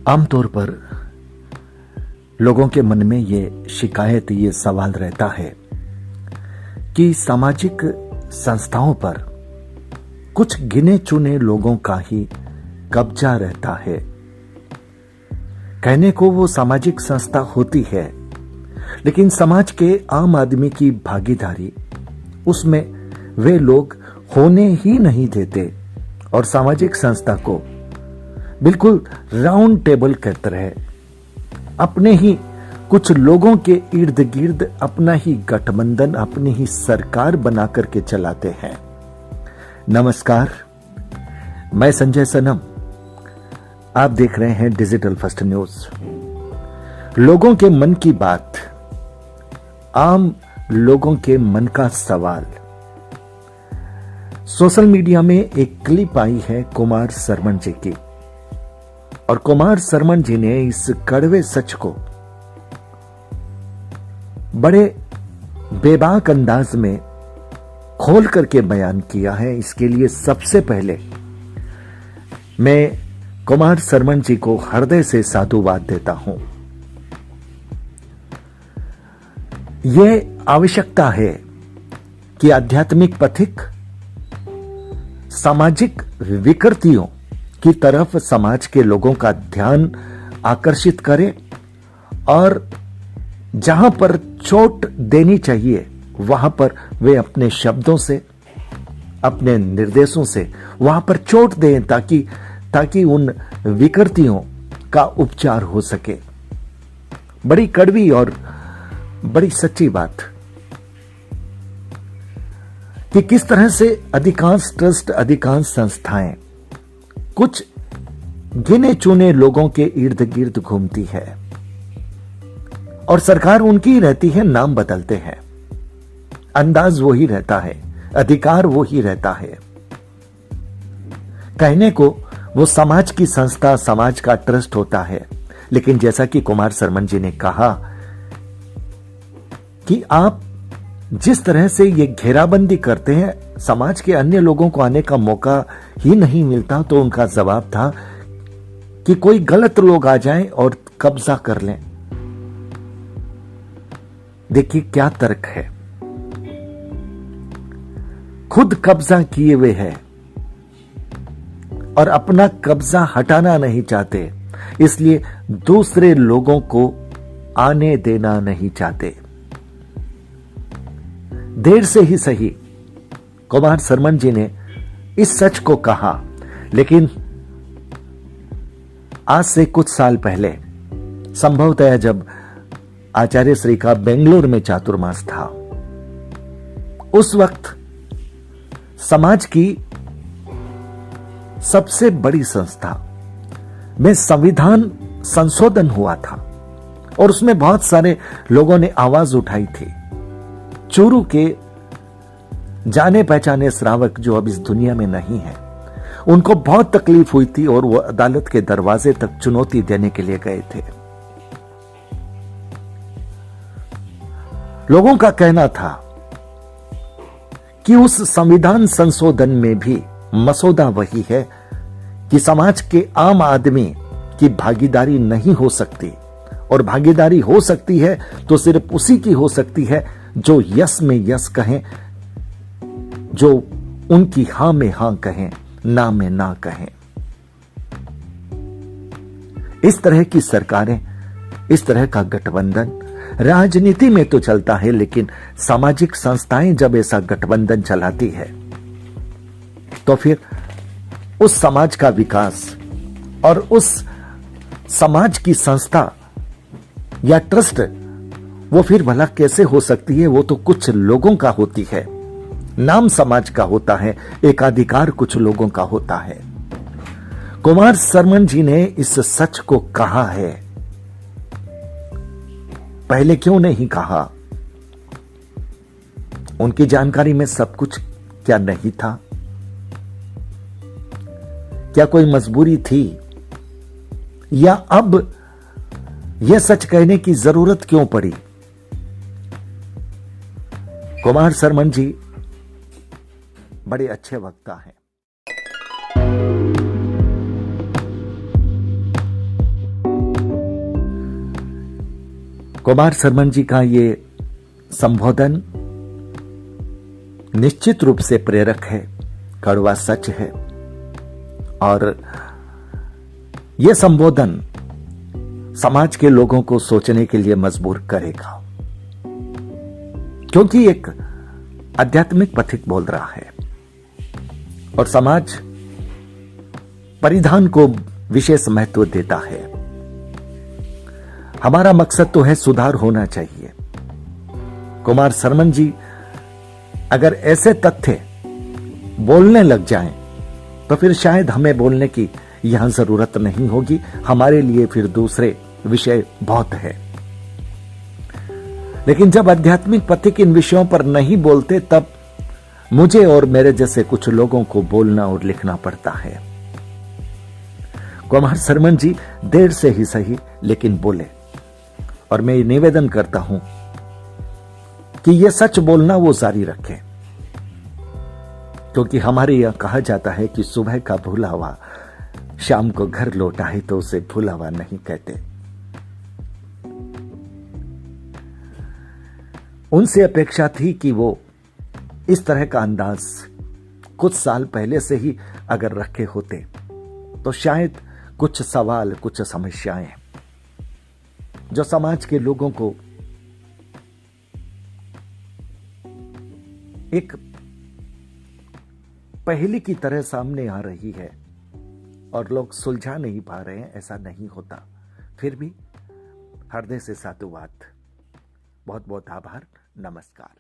आमतौर पर लोगों के मन में ये शिकायत, ये सवाल रहता है कि सामाजिक संस्थाओं पर कुछ गिने चुने लोगों का ही कब्जा रहता है। कहने को वो सामाजिक संस्था होती है, लेकिन समाज के आम आदमी की भागीदारी उसमें वे लोग होने ही नहीं देते और सामाजिक संस्था को बिल्कुल राउंड टेबल की तरह अपने ही कुछ लोगों के इर्द गिर्द अपना ही गठबंधन, अपनी ही सरकार बना करके चलाते हैं। नमस्कार, मैं संजय सनम, आप देख रहे हैं डिजिटल फर्स्ट न्यूज। लोगों के मन की बात, आम लोगों के मन का सवाल। सोशल मीडिया में एक क्लिप आई है कुमार सरमन जी की, और कुमार सरमन जी ने इस कड़वे सच को बड़े बेबाक अंदाज में खोल करके बयान किया है। इसके लिए सबसे पहले मैं कुमार सरमन जी को हृदय से साधुवाद देता हूं। यह आवश्यकता है कि आध्यात्मिक पथिक सामाजिक विकृतियों की तरफ समाज के लोगों का ध्यान आकर्षित करें और जहां पर चोट देनी चाहिए वहां पर वे अपने शब्दों से, अपने निर्देशों से वहां पर चोट दें ताकि उन विकृतियों का उपचार हो सके। बड़ी कड़वी और बड़ी सच्ची बात कि किस तरह से अधिकांश ट्रस्ट, अधिकांश संस्थाएं कुछ गिने चुने लोगों के इर्द गिर्द घूमती है और सरकार उनकी ही रहती है, नाम बदलते हैं, अंदाज वही रहता है, अधिकार वही रहता है। कहने को वो समाज की संस्था, समाज का ट्रस्ट होता है, लेकिन जैसा कि कुमार सरमन जी ने कहा कि आप जिस तरह से ये घेराबंदी करते हैं, समाज के अन्य लोगों को आने का मौका ही नहीं मिलता, तो उनका जवाब था कि कोई गलत लोग आ जाएं और कब्जा कर लें। देखिए क्या तर्क है। खुद कब्जा किए हुए हैं और अपना कब्जा हटाना नहीं चाहते, इसलिए दूसरे लोगों को आने देना नहीं चाहते। देर से ही सही कुमार सरमन जी ने इस सच को कहा, लेकिन आज से कुछ साल पहले, संभवतः जब आचार्य श्री का बेंगलोर में चातुर्मास था, उस वक्त समाज की सबसे बड़ी संस्था में संविधान संशोधन हुआ था और उसमें बहुत सारे लोगों ने आवाज उठाई थी। चूरू के जाने पहचाने श्रावक जो अब इस दुनिया में नहीं है, उनको बहुत तकलीफ हुई थी और वो अदालत के दरवाजे तक चुनौती देने के लिए गए थे। लोगों का कहना था कि उस संविधान संशोधन में भी मसौदा वही है कि समाज के आम आदमी की भागीदारी नहीं हो सकती, और भागीदारी हो सकती है तो सिर्फ उसी की हो सकती है जो यस में यस कहें, जो उनकी हां में हां कहें, ना में ना कहें। इस तरह की सरकारें, इस तरह का गठबंधन राजनीति में तो चलता है, लेकिन सामाजिक संस्थाएं जब ऐसा गठबंधन चलाती है तो फिर उस समाज का विकास और उस समाज की संस्था या ट्रस्ट वो फिर भला कैसे हो सकती है। वो तो कुछ लोगों का होती है, नाम समाज का होता है, एकाधिकार कुछ लोगों का होता है। कुमार सरमन जी ने इस सच को कहा है, पहले क्यों नहीं कहा? उनकी जानकारी में सब कुछ क्या नहीं था? क्या कोई मजबूरी थी, या अब यह सच कहने की जरूरत क्यों पड़ी? कुमार सरमन जी बड़े अच्छे वक्ता हैं। कुमार शर्मन जी का ये संबोधन निश्चित रूप से प्रेरक है, कड़वा सच है, और यह संबोधन समाज के लोगों को सोचने के लिए मजबूर करेगा, क्योंकि एक आध्यात्मिक पथिक बोल रहा है और समाज परिधान को विशेष महत्व देता है। हमारा मकसद तो है सुधार होना चाहिए। कुमार शर्मन जी अगर ऐसे तथ्य बोलने लग जाएं तो फिर शायद हमें बोलने की यहां जरूरत नहीं होगी, हमारे लिए फिर दूसरे विषय बहुत है। लेकिन जब आध्यात्मिक पथिक इन विषयों पर नहीं बोलते तब मुझे और मेरे जैसे कुछ लोगों को बोलना और लिखना पड़ता है। कुमार शर्मन जी देर से ही सही लेकिन बोले, और मैं ये निवेदन करता हूं कि यह सच बोलना वो जारी रखें, क्योंकि हमारे यहां कहा जाता है कि सुबह का भूला हुआ शाम को घर लौटा है तो उसे भूला हुआ नहीं कहते। उनसे अपेक्षा थी कि वो इस तरह का अंदाज कुछ साल पहले से ही अगर रखे होते तो शायद कुछ सवाल, कुछ समस्याएं जो समाज के लोगों को एक पहेली की तरह सामने आ रही है और लोग सुलझा नहीं पा रहे हैं, ऐसा नहीं होता। फिर भी हृदय से साधुवाद, बहुत बहुत आभार, नमस्कार।